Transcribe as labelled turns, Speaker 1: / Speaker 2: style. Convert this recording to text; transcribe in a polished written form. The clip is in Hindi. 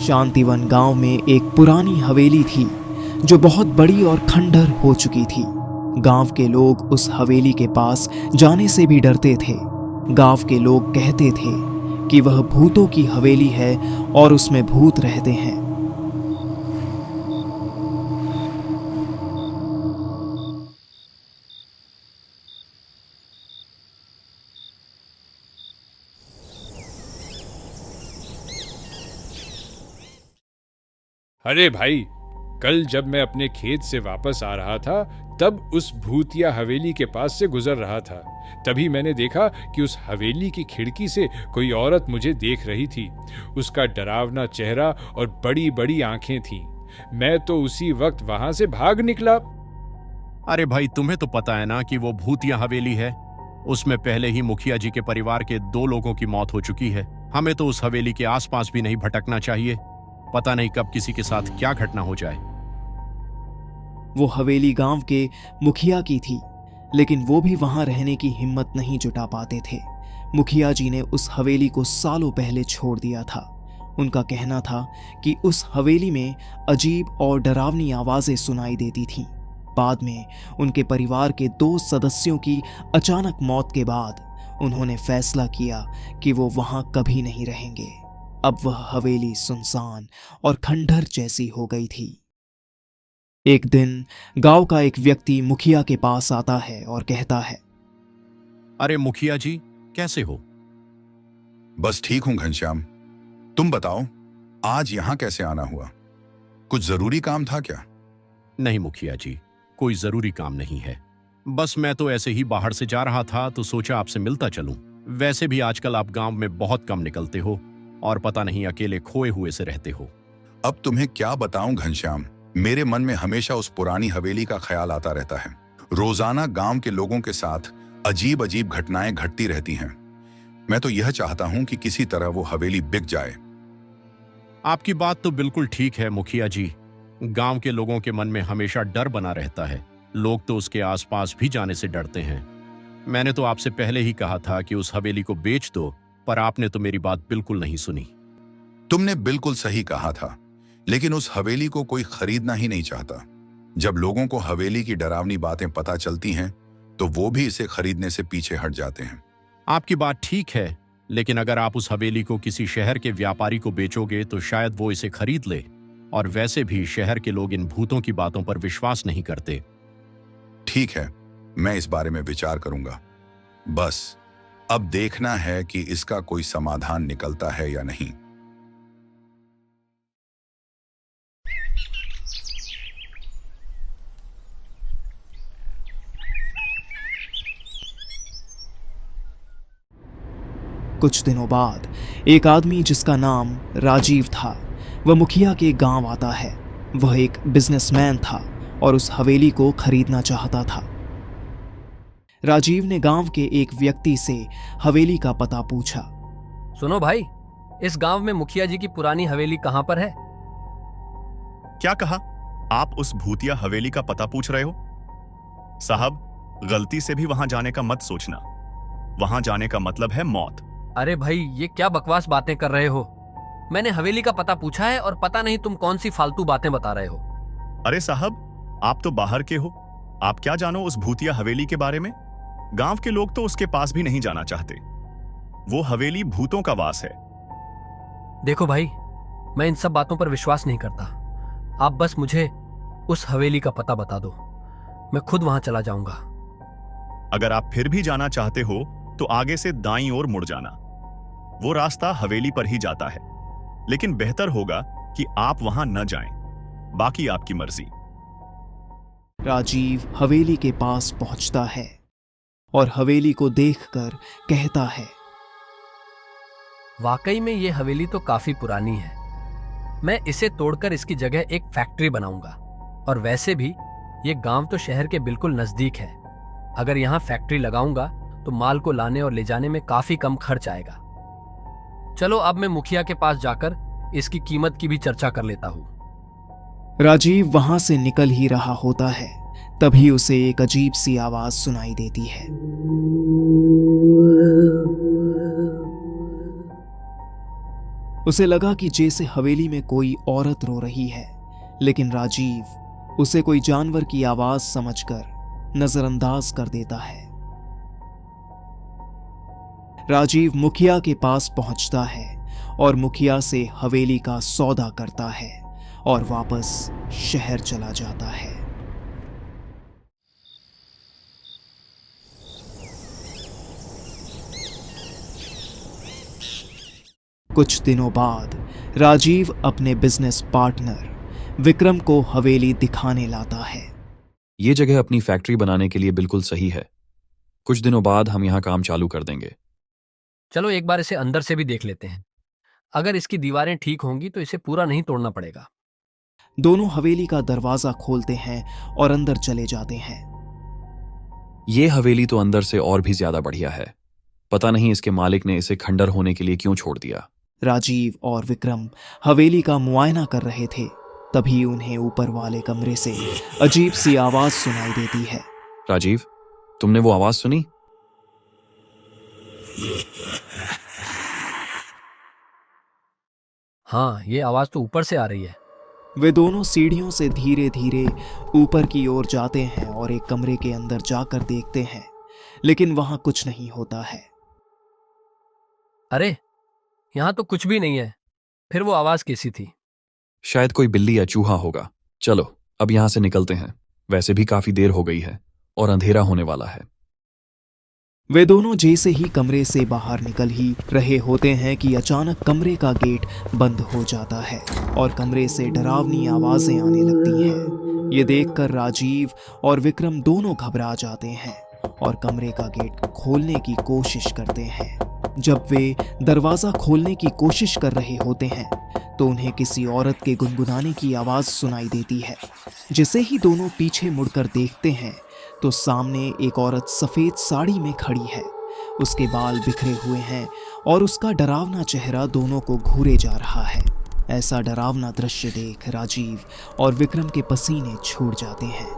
Speaker 1: शांतिवन गांव में एक पुरानी हवेली थी जो बहुत बड़ी और खंडर हो चुकी थी। गांव के लोग उस हवेली के पास जाने से भी डरते थे। गांव के लोग कहते थे कि वह भूतों की हवेली है और उसमें भूत रहते हैं।
Speaker 2: अरे भाई, कल जब मैं अपने खेत से वापस आ रहा था तब उस भूतिया हवेली के पास से गुजर रहा था। तभी मैंने देखा कि उस हवेली की खिड़की से कोई औरत मुझे देख रही थी। उसका डरावना चेहरा और बड़ी बड़ी आंखें थीं। मैं तो उसी वक्त वहां से भाग निकला।
Speaker 3: अरे भाई, तुम्हें तो पता है ना कि वो भूतिया हवेली है। उसमें पहले ही मुखिया जी के परिवार के 2 लोगों की मौत हो चुकी है। हमें तो उस हवेली के आसपास भी नहीं भटकना चाहिए। पता नहीं कब किसी के साथ क्या घटना हो जाए।
Speaker 1: वो हवेली गांव के मुखिया की थी, लेकिन वो भी वहां रहने की हिम्मत नहीं जुटा पाते थे। मुखिया जी ने उस हवेली को सालों पहले छोड़ दिया था। उनका कहना था कि उस हवेली में अजीब और डरावनी आवाजें सुनाई देती थीं। बाद में उनके परिवार के 2 सदस्यों की अचानक मौत के बाद उन्होंने फैसला किया कि वो वहां कभी नहीं रहेंगे। अब वह हवेली सुनसान और खंडहर जैसी हो गई थी। एक दिन गांव का एक व्यक्ति मुखिया के पास आता है और कहता है,
Speaker 3: अरे मुखिया जी, कैसे हो?
Speaker 4: बस ठीक हूं घनश्याम, तुम बताओ आज यहां कैसे आना हुआ? कुछ जरूरी काम था क्या?
Speaker 3: नहीं मुखिया जी, कोई जरूरी काम नहीं है। बस मैं तो ऐसे ही बाहर से जा रहा था तो सोचा आपसे मिलता चलूं। वैसे भी आजकल आप गांव में बहुत कम निकलते हो और पता नहीं अकेले खोए हुए से रहते हो।
Speaker 4: अब तुम्हें क्या बताऊं घनश्याम, मेरे मन में हमेशा उस पुरानी हवेली का ख्याल आता रहता है। रोजाना गांव के लोगों के साथ अजीब अजीब घटनाएं घटती रहती हैं। मैं तो यह चाहता हूं कि किसी तरह वो हवेली बिक जाए।
Speaker 3: आपकी बात तो बिल्कुल ठीक है मुखिया जी। गांव के लोगों के मन में हमेशा डर बना रहता है। लोग तो उसके आसपास भी जाने से डरते हैं। मैंने तो आपसे पहले ही कहा था कि उस हवेली को बेच दो, पर आपने तो मेरी बात बिल्कुल नहीं सुनी।
Speaker 4: तुमने बिल्कुल सही कहा था, लेकिन उस हवेली को कोई खरीदना ही नहीं चाहता। जब लोगों को हवेली की डरावनी बातें पता चलती हैं तो वो भी इसे खरीदने से पीछे हट जाते हैं।
Speaker 3: आपकी बात ठीक है, लेकिन अगर आप उस हवेली को किसी शहर के व्यापारी को बेचोगे तो शायद वो इसे खरीद ले। और वैसे भी शहर के लोग इन भूतों की बातों पर विश्वास नहीं करते।
Speaker 4: ठीक है, मैं इस बारे में विचार करूंगा। बस अब देखना है कि इसका कोई समाधान निकलता है या नहीं।
Speaker 1: कुछ दिनों बाद एक आदमी जिसका नाम राजीव था, वह मुखिया के गांव आता है। वह एक बिजनेसमैन था और उस हवेली को खरीदना चाहता था। राजीव ने गांव के एक व्यक्ति से हवेली का पता पूछा।
Speaker 5: सुनो भाई, इस गांव में मुखिया जी की पुरानी हवेली कहां पर है?
Speaker 6: क्या कहा? आप उस भूतिया हवेली का पता पूछ रहे हो? साहब, गलती से भी वहां जाने का मत सोचना। वहां जाने का मतलब है मौत।
Speaker 5: अरे भाई, ये क्या बकवास बातें कर रहे हो? मैंने हवेली का पता पूछा है और पता नहीं तुम कौन सी फालतू बातें बता रहे हो।
Speaker 6: अरे साहब, आप तो बाहर के हो, आप क्या जानो उस भूतिया हवेली के बारे में? गांव के लोग तो उसके पास भी नहीं जाना चाहते। वो हवेली भूतों का वास है।
Speaker 5: देखो भाई, मैं इन सब बातों पर विश्वास नहीं करता। आप बस मुझे उस हवेली का पता बता दो, मैं खुद वहां चला जाऊंगा।
Speaker 6: अगर आप फिर भी जाना चाहते हो तो आगे से दाईं ओर मुड़ जाना। वो रास्ता हवेली पर ही जाता है, लेकिन बेहतर होगा कि आप वहां न जाएं। बाकी आपकी मर्जी।
Speaker 1: राजीव हवेली के पास पहुंचता है और हवेली को देखकर कहता है,
Speaker 5: वाकई में ये हवेली तो काफी पुरानी है। मैं इसे तोड़कर इसकी जगह एक फैक्ट्री बनाऊंगा। और वैसे भी ये गांव तो शहर के बिल्कुल नजदीक है। अगर यहाँ फैक्ट्री लगाऊंगा तो माल को लाने और ले जाने में काफी कम खर्च आएगा। चलो अब मैं मुखिया के पास जाकर इसकी कीमत की भी चर्चा कर लेता हूं।
Speaker 1: राजीव वहां से निकल ही रहा होता है, तभी उसे एक अजीब सी आवाज सुनाई देती है। उसे लगा कि जैसे हवेली में कोई औरत रो रही है, लेकिन राजीव उसे कोई जानवर की आवाज समझकर नजरअंदाज कर देता है। राजीव मुखिया के पास पहुंचता है और मुखिया से हवेली का सौदा करता है और वापस शहर चला जाता है। कुछ दिनों बाद राजीव अपने बिजनेस पार्टनर विक्रम को हवेली दिखाने लाता है।
Speaker 7: ये जगह अपनी फैक्ट्री बनाने के लिए बिल्कुल सही है। कुछ दिनों बाद हम यहाँ काम चालू कर देंगे।
Speaker 5: चलो एक बार इसे अंदर से भी देख लेते हैं। अगर इसकी दीवारें ठीक होंगी तो इसे पूरा नहीं तोड़ना पड़ेगा।
Speaker 1: दोनों हवेली का दरवाजा खोलते हैं और अंदर चले जाते हैं।
Speaker 7: ये हवेली तो अंदर से और भी ज्यादा बढ़िया है। पता नहीं इसके मालिक ने इसे खंडर होने के लिए क्यों छोड़ दिया।
Speaker 1: राजीव और विक्रम हवेली का मुआयना कर रहे थे, तभी उन्हें ऊपर वाले कमरे से अजीब सी आवाज सुनाई देती है।
Speaker 7: राजीव, तुमने वो आवाज सुनी?
Speaker 5: हाँ, ये आवाज तो ऊपर से आ रही है।
Speaker 1: वे दोनों सीढ़ियों से धीरे धीरे ऊपर की ओर जाते हैं और एक कमरे के अंदर जाकर देखते हैं, लेकिन वहां कुछ नहीं होता है।
Speaker 5: अरे, यहाँ तो कुछ भी नहीं है। फिर वो आवाज कैसी थी?
Speaker 7: शायद कोई बिल्ली या चूहा होगा। चलो अब यहां से निकलते हैं। वैसे भी काफी देर हो गई है और अंधेरा होने वाला है।
Speaker 1: वे दोनों जैसे ही कमरे से बाहर निकल ही रहे होते हैं कि अचानक कमरे का गेट बंद हो जाता है और कमरे से डरावनी आवाजें आने लगती हैं। ये देखकर राजीव और विक्रम दोनों घबरा जाते हैं और कमरे का गेट खोलने की कोशिश करते हैं। जब वे दरवाजा खोलने की कोशिश कर रहे होते हैं तो उन्हें किसी औरत के गुनगुनाने की आवाज सुनाई देती है। जैसे ही दोनों पीछे मुड़कर देखते हैं तो सामने एक औरत सफेद साड़ी में खड़ी है। उसके बाल बिखरे हुए हैं और उसका डरावना चेहरा दोनों को घूरे जा रहा है। ऐसा डरावना दृश्य देख राजीव और विक्रम के पसीने छूट जाते हैं।